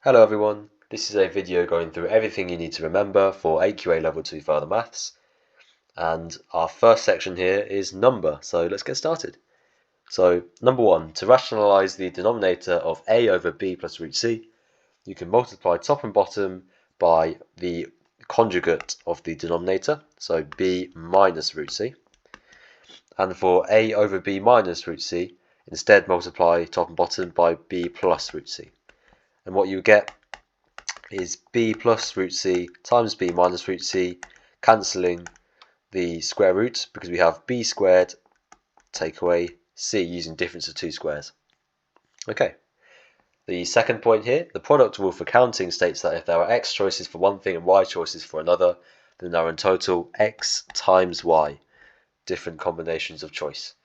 Hello everyone, this is a video going through everything you need to remember for AQA Level 2 Further Maths, and our first section here is number, so let's get started. So number 1, to rationalise the denominator of a over b plus root c, you can multiply top and bottom by the conjugate of the denominator, so b minus root c, and for a over b minus root c, instead multiply top and bottom by b plus root c. And what you get is b plus root c times b minus root c, cancelling the square root because we have b squared take away c using difference of two squares. Okay, the second point here, the product rule for counting states that if there are x choices for one thing and y choices for another, then there are in total x times y, different combinations of choice.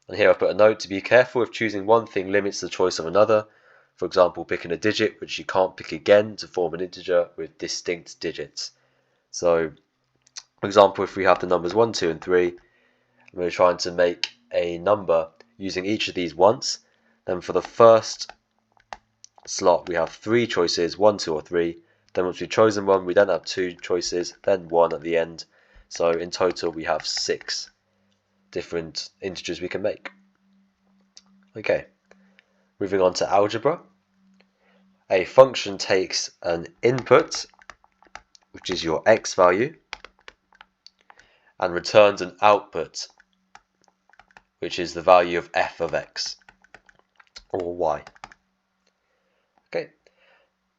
And here I've put a note to be careful if choosing one thing limits the choice of another. For example, picking a digit which you can't pick again to form an integer with distinct digits. So, for example, if we have the numbers 1, 2, and 3, and we're trying to make a number using each of these once, then for the first slot we have 3 choices, 1, 2, or 3. Then once we've chosen one, we then have 2 choices, then 1 at the end. So in total we have 6 different integers we can make. Okay. Moving on to algebra, a function takes an input, which is your x value, and returns an output, which is the value of f of x, or y. Okay.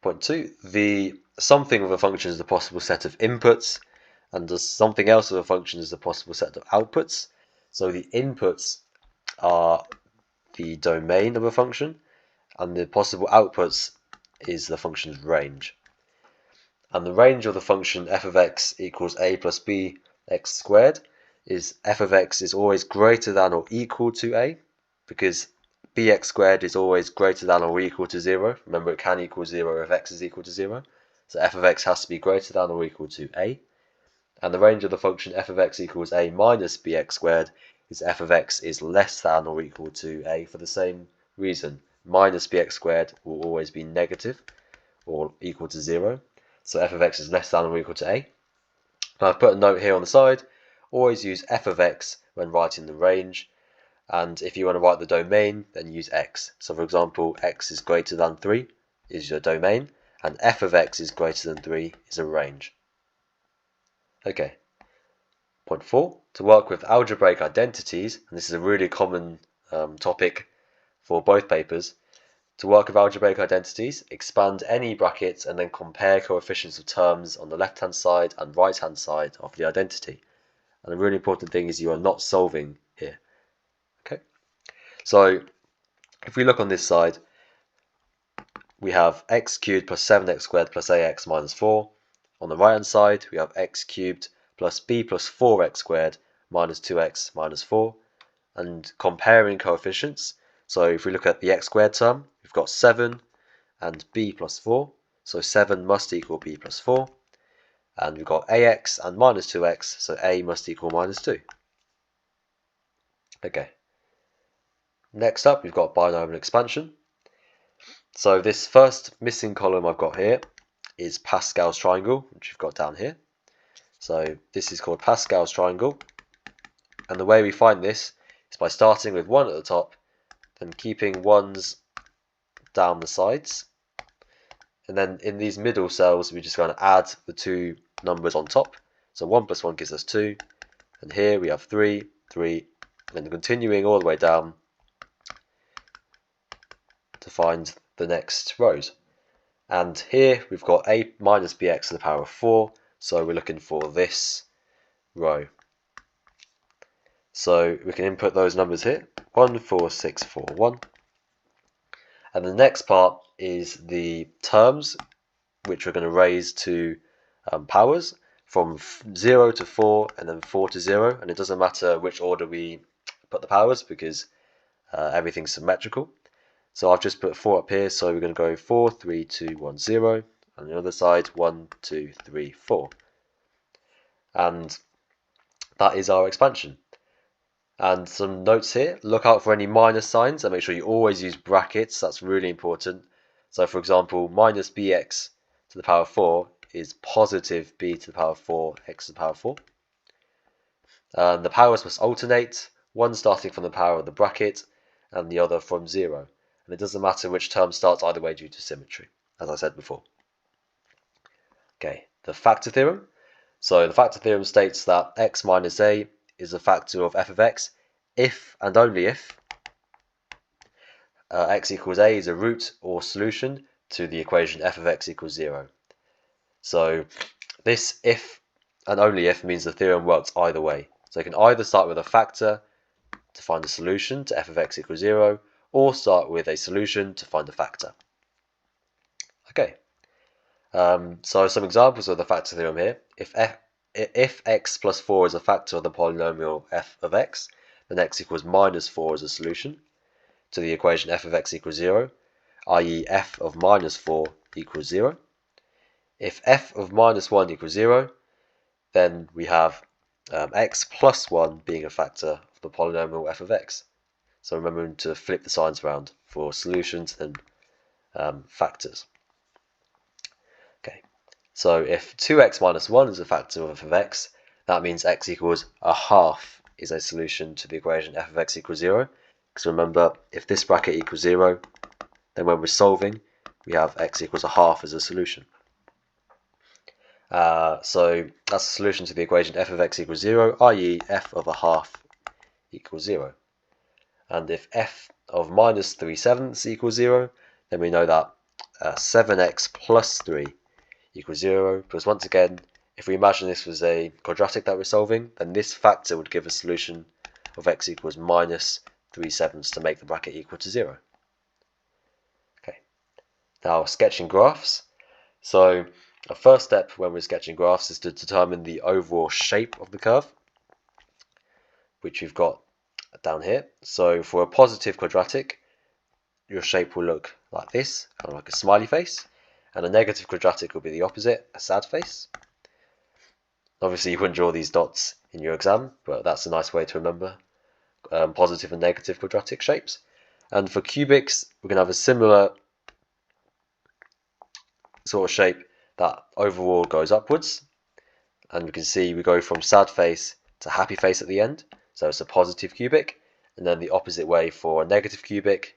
Point 2, the something of a function is the possible set of inputs, and the something else of a function is the possible set of outputs. So the inputs are the domain of a function, and the possible outputs is the function's range. And the range of the function f of x equals a plus b x squared is f of x is always greater than or equal to a, because bx squared is always greater than or equal to 0. Remember, it can equal 0 if x is equal to 0. So f of x has to be greater than or equal to a. And the range of the function f of x equals a minus bx squared is f of x is less than or equal to a for the same reason. Minus bx squared will always be negative or equal to 0. So f of x is less than or equal to a. Now I've put a note here on the side. Always use f of x when writing the range. And if you want to write the domain, then use x. So for example, x is greater than 3 is your domain, and f of x is greater than 3 is a range. Okay. Point 4, to work with algebraic identities, and this is a really common topic for both papers. To work with algebraic identities, expand any brackets and then compare coefficients of terms on the left-hand side and right-hand side of the identity. And a really important thing is you are not solving here. Okay, so if we look on this side, we have x cubed plus 7x squared plus ax minus 4. On the right-hand side, we have x cubed plus b plus 4x squared minus 2x minus 4. And comparing coefficients, so if we look at the x squared term, we've got 7 and b plus 4. So 7 must equal b plus 4. And we've got ax and minus 2x, so a must equal minus 2. Okay. Next up, we've got binomial expansion. So this first missing column I've got here is Pascal's triangle, which we've got down here. So this is called Pascal's triangle. And the way we find this is by starting with 1 at the top, then keeping 1s down the sides. And then in these middle cells, we're just going to add the 2 numbers on top. So 1 plus 1 gives us 2. And here we have 3, 3, and then continuing all the way down to find the next rows. And here we've got a minus bx to the power of 4, so we're looking for this row. So we can input those numbers here, 1, 4, 6, 4, 1. And the next part is the terms, which we're going to raise to powers from 0 to 4 and then 4 to 0. And it doesn't matter which order we put the powers because everything's symmetrical. So I've just put 4 up here, so we're going to go 4, 3, 2, 1, 0. On the other side, 1, 2, 3, 4. And that is our expansion. And some notes here, look out for any minus signs and make sure you always use brackets, that's really important. So for example, minus bx to the power 4 is positive b to the power 4 x to the power 4. The powers must alternate, one starting from the power of the bracket and the other from 0. And it doesn't matter which term starts either way due to symmetry, as I said before. Okay, the factor theorem. So the factor theorem states that x minus a is a factor of f of x if and only if x equals a is a root or solution to the equation f of x equals 0. So this if and only if means the theorem works either way. So you can either start with a factor to find a solution to f of x equals 0, or start with a solution to find a factor. Okay, so some examples of the factor theorem here. If x plus 4 is a factor of the polynomial f of x, then x equals minus 4 is a solution to the equation f of x equals 0, i.e. f of minus 4 equals 0. If f of minus 1 equals 0, then we have x plus 1 being a factor of the polynomial f of x. So remembering to flip the signs around for solutions and factors. Okay, so if 2x minus 1 is a factor of f of x, that means x equals a half is a solution to the equation f of x equals 0. Because remember, if this bracket equals 0, then when we're solving, we have x equals a half as a solution. So that's a solution to the equation f of x equals 0, i.e. f of a half equals 0. And if f of minus 3/7 equals 0, then we know that 7x plus 3 equals 0, because once again, if we imagine this was a quadratic that we're solving, then this factor would give a solution of x equals minus 3/7 to make the bracket equal to 0. Okay, now sketching graphs. So our first step when we're sketching graphs is to determine the overall shape of the curve, which we've got down here. So for a positive quadratic, your shape will look like this, kind of like a smiley face, and a negative quadratic will be the opposite, a sad face. Obviously you wouldn't draw these dots in your exam, but that's a nice way to remember positive and negative quadratic shapes. And for cubics, we're going to have a similar sort of shape that overall goes upwards, and we can see we go from sad face to happy face at the end, so it's a positive cubic. And then the opposite way for a negative cubic,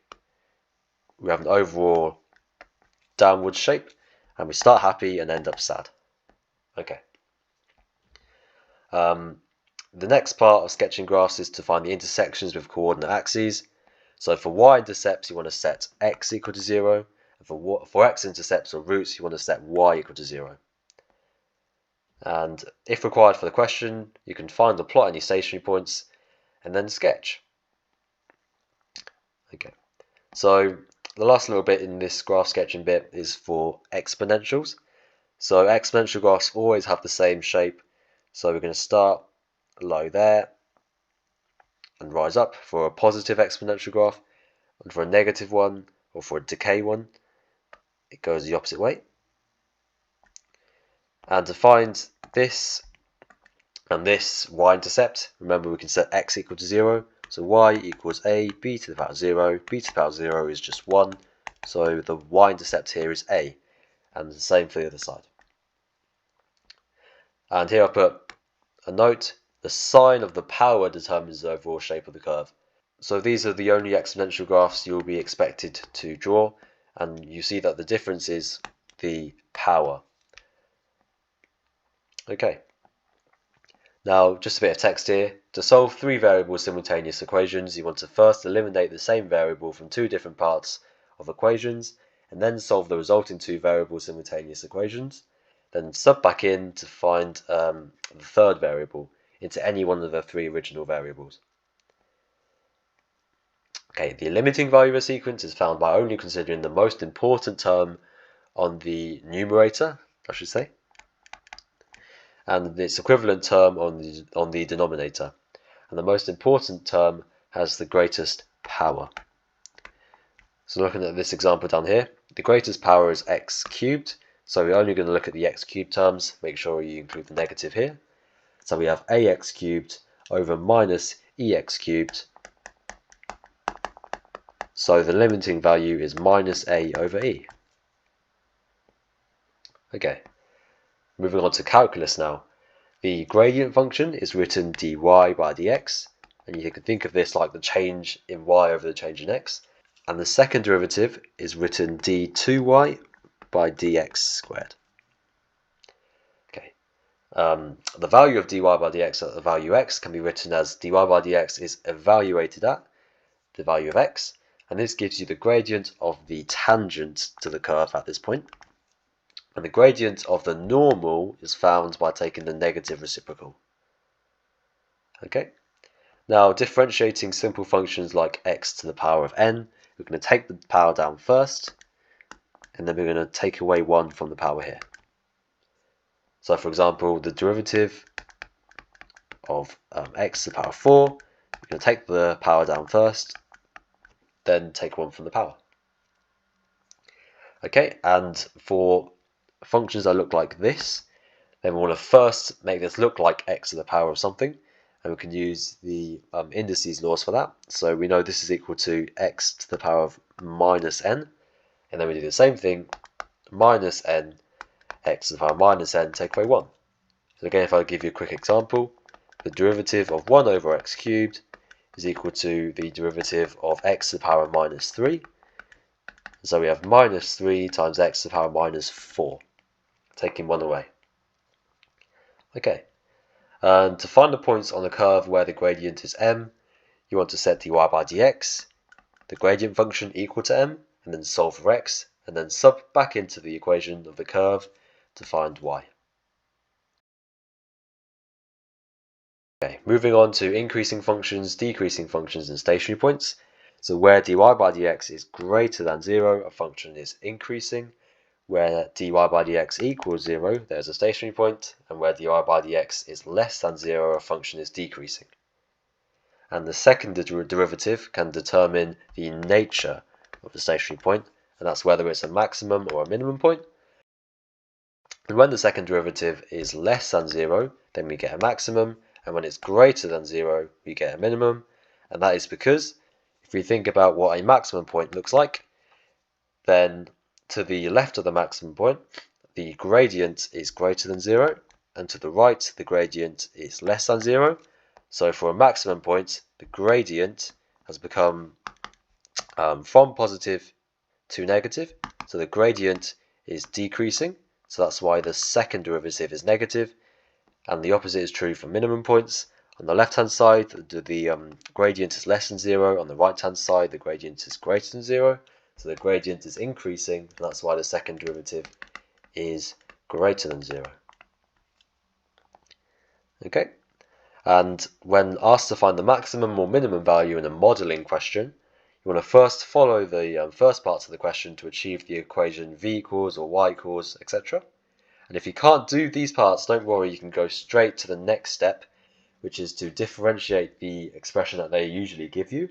we have an overall downward shape, and we start happy and end up sad. Okay. The next part of sketching graphs is to find the intersections with coordinate axes. So for y-intercepts, you want to set x equal to 0, and for x-intercepts or roots, you want to set y equal to 0. And if required for the question, you can find or plot any stationary points and then sketch. Okay, so the last little bit in this graph sketching bit is for exponentials. So exponential graphs always have the same shape. So we're going to start low there and rise up for a positive exponential graph, and for a negative one or for a decay one, it goes the opposite way. And to find this and this y-intercept, remember we can set x equal to 0. So y equals a, b to the power 0. b to the power 0 is just 1. So the y-intercept here is a. And the same for the other side. And here I put a note. The sign of the power determines the overall shape of the curve. So these are the only exponential graphs you'll be expected to draw. And you see that the difference is the power. Okay. Now, just a bit of text here. To solve 3 variable simultaneous equations, you want to first eliminate the same variable from 2 different parts of equations, and then solve the resulting 2 variable simultaneous equations. Then sub back in to find the third variable into any one of the 3 original variables. Okay, the limiting value of a sequence is found by only considering the most important term on the numerator, I should say, and its equivalent term on the denominator. And the most important term has the greatest power. So looking at this example down here, the greatest power is x cubed. So we're only going to look at the x cubed terms. Make sure you include the negative here. So we have ax cubed over minus ex cubed. So the limiting value is minus a over e. Okay, moving on to calculus now. The gradient function is written dy by dx, and you can think of this like the change in y over the change in x. And the second derivative is written d2y by dx squared. Okay, the value of dy by dx at the value x can be written as dy by dx is evaluated at the value of x, and this gives you the gradient of the tangent to the curve at this point. And the gradient of the normal is found by taking the negative reciprocal. Okay, now differentiating simple functions like x to the power of n, we're going to take the power down first, and then we're going to take away 1 from the power here. So for example, the derivative of x to the power of 4, we're going to take the power down first, then take 1 from the power. Okay, and for functions that look like this, then we want to first make this look like x to the power of something, and we can use the indices laws for that. So we know this is equal to x to the power of minus n, and then we do the same thing, minus n, x to the power of minus n, take away 1. So again, if I give you a quick example, the derivative of 1 over x cubed is equal to the derivative of x to the power of minus 3. So we have minus 3 times x to the power of minus 4, taking 1 away. Okay, and to find the points on the curve where the gradient is m, you want to set dy by dx, the gradient function equal to m, and then solve for x, and then sub back into the equation of the curve to find y. Okay, moving on to increasing functions, decreasing functions, and stationary points. So where dy by dx is greater than 0, a function is increasing. Where dy by dx equals 0, there's a stationary point, and where dy by dx is less than 0, a function is decreasing. And the second derivative can determine the nature of the stationary point, and that's whether it's a maximum or a minimum point. And when the second derivative is less than 0, then we get a maximum, and when it's greater than 0, we get a minimum, and that is because if we think about what a maximum point looks like, then to the left of the maximum point, the gradient is greater than 0, and to the right, the gradient is less than 0. So for a maximum point, the gradient has become from positive to negative. So the gradient is decreasing. So that's why the second derivative is negative. And the opposite is true for minimum points. On the left-hand side, the gradient is less than 0. On the right-hand side, the gradient is greater than 0. So the gradient is increasing, and that's why the second derivative is greater than 0. Okay, and when asked to find the maximum or minimum value in a modelling question, you want to first follow the first parts of the question to achieve the equation v equals or y equals, etc. And if you can't do these parts, don't worry, you can go straight to the next step, which is to differentiate the expression that they usually give you,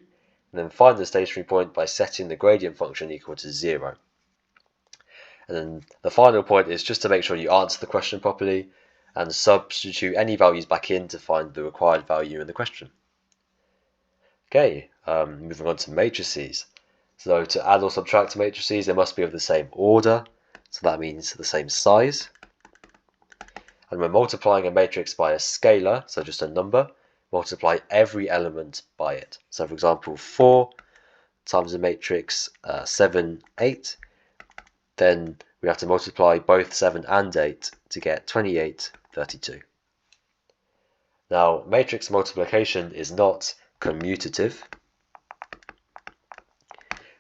and then find the stationary point by setting the gradient function equal to 0. And then the final point is just to make sure you answer the question properly and substitute any values back in to find the required value in the question. Okay, moving on to matrices. So to add or subtract matrices, they must be of the same order, so that means the same size. And when multiplying a matrix by a scalar, so just a number, multiply every element by it. So for example, 4 times the matrix 7, 8, then we have to multiply both 7 and 8 to get 28, 32. Now, matrix multiplication is not commutative,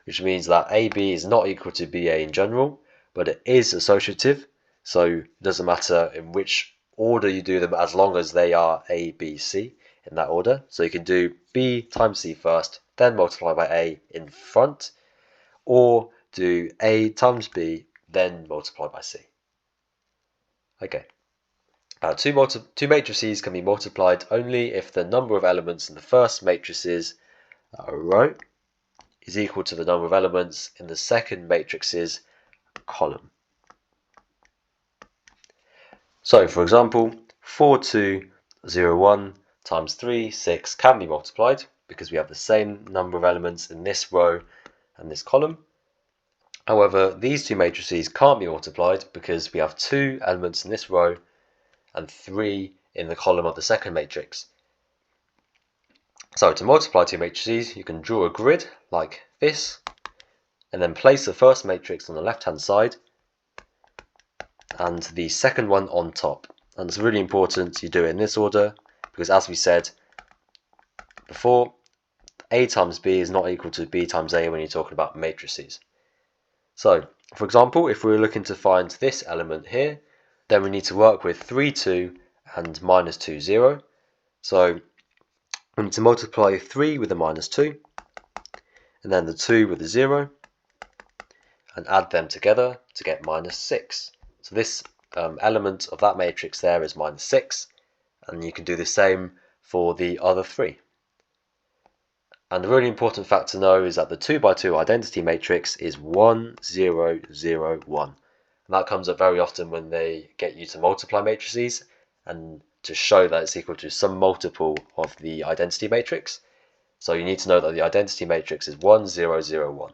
which means that AB is not equal to BA in general, but it is associative, so it doesn't matter in which order you do them as long as they are A, B, C in that order. So you can do B times C first, then multiply by A in front, or do A times B, then multiply by C. Okay. Two matrices can be multiplied only if the number of elements in the first matrices row is equal to the number of elements in the second matrix's column. So, for example, 4, 2, 0, 1 times 3, 6 can be multiplied because we have the same number of elements in this row and this column. However, these two matrices can't be multiplied because we have 2 elements in this row and 3 in the column of the second matrix. So to multiply two matrices, you can draw a grid like this, and then place the first matrix on the left-hand side and the second one on top. And it's really important you do it in this order because, as we said before, A times B is not equal to B times A when you're talking about matrices. So, for example, if we were looking to find this element here, then we need to work with 3, 2 and minus 2, 0. So we need to multiply 3 with a minus 2, and then the 2 with a 0, and add them together to get minus 6. So this element of that matrix there is minus 6, and you can do the same for the other 3. And the really important fact to know is that the 2 by 2 identity matrix is 1, 0, 0, 1. And that comes up very often when they get you to multiply matrices and to show that it's equal to some multiple of the identity matrix. So you need to know that the identity matrix is 1, 0, 0, 1.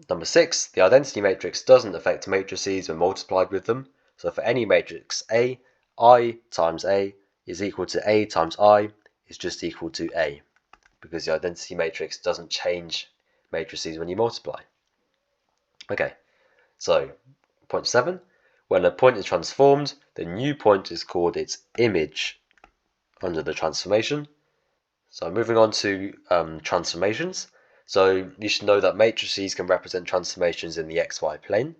Number 6, the identity matrix doesn't affect matrices when multiplied with them. So for any matrix A, I times A is equal to A times I is just equal to A, because the identity matrix doesn't change matrices when you multiply. Okay, so point 7, when a point is transformed, the new point is called its image under the transformation. So moving on to transformations. So you should know that matrices can represent transformations in the xy plane.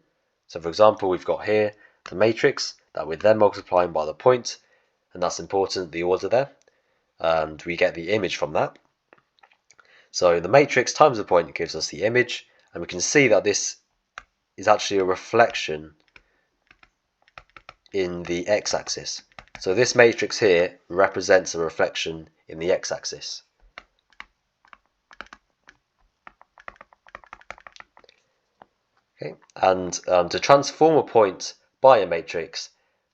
So for example, we've got here the matrix that we're then multiplying by the point, and that's important, the order there, and we get the image from that. So the matrix times the point gives us the image, and we can see that this is actually a reflection in the x-axis. So this matrix here represents a reflection in the x-axis. Okay, and to transform a point by a matrix,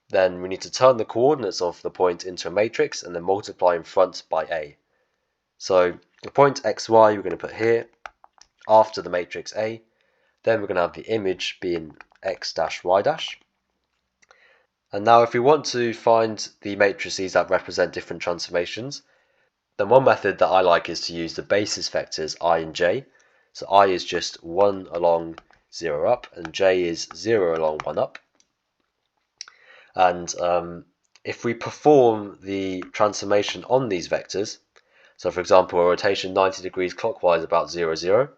then we need to turn the coordinates of the point into a matrix and then multiply in front by A. So the point xy we're going to put here after the matrix A. Then we're going to have the image being x dash y dash. And now if we want to find the matrices that represent different transformations, then one method that I like is to use the basis vectors I and j. So I is just 1 along 0 up, and j is 0 along 1 up. And if we perform the transformation on these vectors, so for example a rotation 90 degrees clockwise about 0, 0,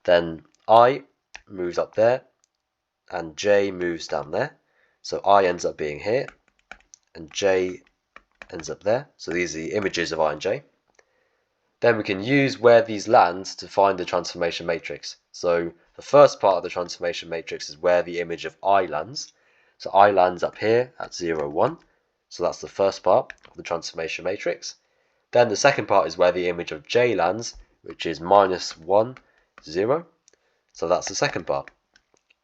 then I moves up there and j moves down there. So I ends up being here and j ends up there. So these are the images of I and j. Then we can use where these land to find the transformation matrix. So the first part of the transformation matrix is where the image of I lands. So I lands up here at 0, 1. So that's the first part of the transformation matrix. Then the second part is where the image of j lands, which is minus 1, 0. So that's the second part.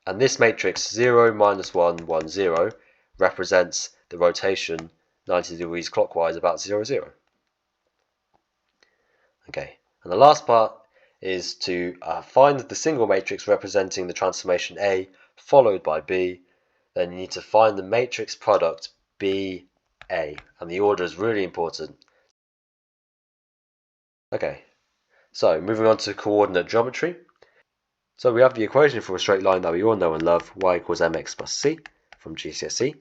And this matrix 0, minus 1, 1, 0 represents the rotation 90 degrees clockwise about 0, 0. Okay, and the last part is to find the single matrix representing the transformation A followed by B. Then you need to find the matrix product BA, and the order is really important. Okay, so moving on to coordinate geometry. So we have the equation for a straight line that we all know and love, y equals mx plus c from GCSE.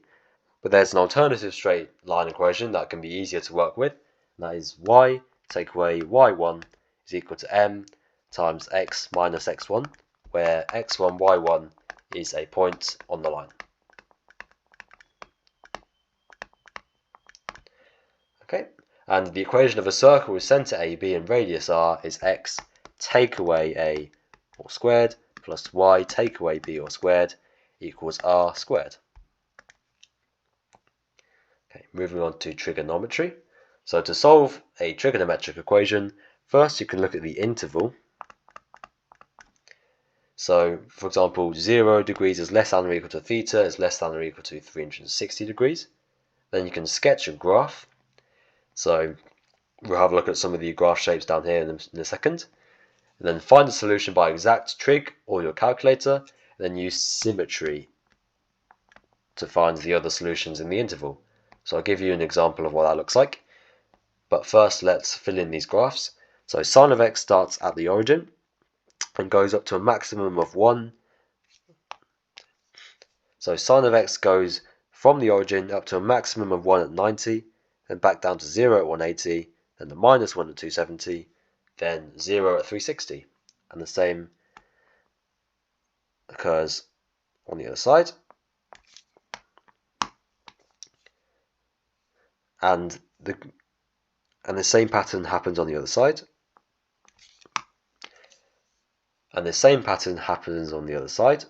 But there's an alternative straight line equation that can be easier to work with, and that is y take away y1 is equal to m times x minus x1, where x1, y1 is a point on the line. Okay, and the equation of a circle with centre AB and radius r is x take away a all squared plus y take away b all squared equals r squared. Okay, moving on to trigonometry. So to solve a trigonometric equation, first you can look at the interval. So for example, 0 degrees is less than or equal to theta is less than or equal to 360 degrees. Then you can sketch a graph. So we'll have a look at some of the graph shapes down here in a second. And then find the solution by exact trig or your calculator, and then use symmetry to find the other solutions in the interval. So I'll give you an example of what that looks like. But first, let's fill in these graphs. So sine of x starts at the origin and goes up to a maximum of 1. So sine of x goes from the origin up to a maximum of 1 at 90, then back down to 0 at 180, then the minus 1 at 270, then 0 at 360. And the same occurs on the other side. And the same pattern happens on the other side. And the same pattern happens on the other side.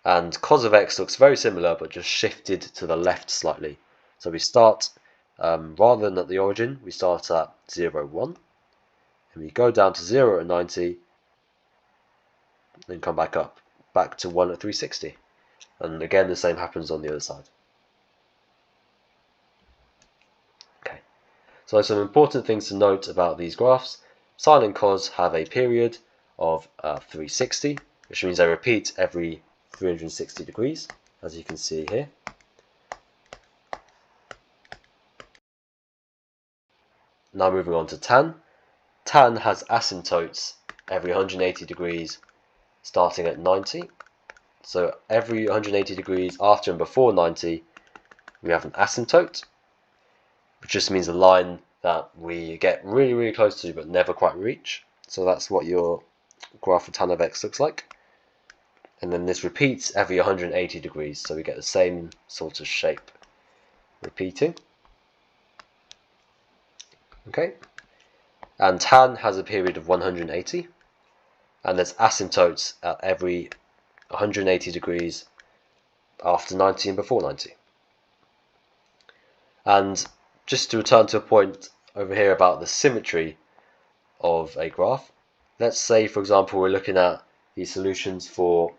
And cos of x looks very similar, but just shifted to the left slightly. So we start, rather than at the origin, we start at 0, 1. And we go down to 0 at 90, then come back up, back to 1 at 360. And again, the same happens on the other side. Okay, so some important things to note about these graphs. Sine and cos have a period of 360, which means they repeat every 360 degrees, as you can see here. Now moving on to tan. Tan has asymptotes every 180 degrees starting at 90. So every 180 degrees after and before 90, we have an asymptote, which just means a line that we get really, really close to but never quite reach. So that's what your graph of tan of x looks like. And then this repeats every 180 degrees, so we get the same sort of shape repeating. Okay, and tan has a period of 180, and there's asymptotes at every 180 degrees after 90 and before 90. And just to return to a point over here about the symmetry of a graph, let's say, for example, we're looking at the solutions for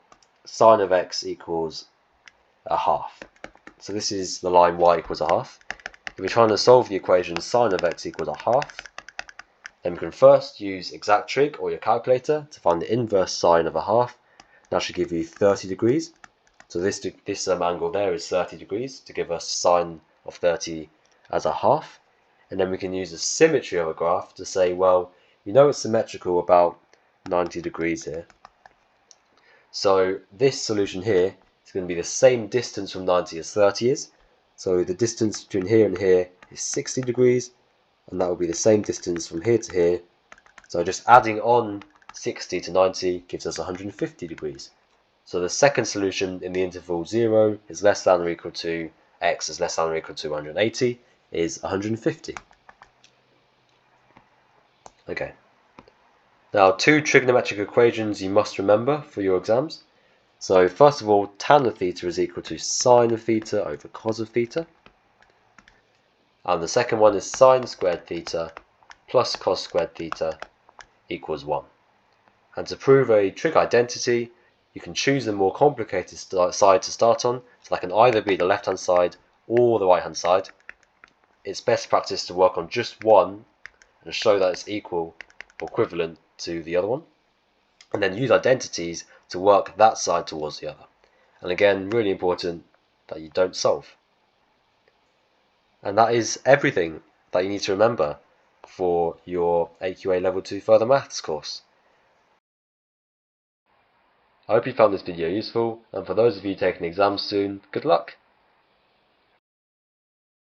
sine of x equals a half. So this is the line y equals a half. If we're trying to solve the equation sine of x equals a half, then we can first use exact trig or your calculator to find the inverse sine of a half. That should give you 30 degrees. So this angle there is 30 degrees to give us sine of 30 as a half. And then we can use the symmetry of a graph to say, well, you know it's symmetrical about 90 degrees here. So this solution here is going to be the same distance from 90 as 30 is. So the distance between here and here is 60 degrees, and that will be the same distance from here to here. So just adding on 60 to 90 gives us 150 degrees. So the second solution in the interval 0 is less than or equal to x is less than or equal to 180 is 150. Okay. Now, two trigonometric equations you must remember for your exams. So first of all, tan of theta is equal to sine of theta over cos of theta. And the second one is sine squared theta plus cos squared theta equals 1. And to prove a trig identity, you can choose the more complicated side to start on. So that can either be the left-hand side or the right-hand side. It's best practice to work on just one and show that it's equal or equivalent to the other one. And then use identities to work that side towards the other. And again, really important that you don't solve. And that is everything that you need to remember for your AQA Level 2 Further Maths course. I hope you found this video useful, and for those of you taking exams soon, good luck!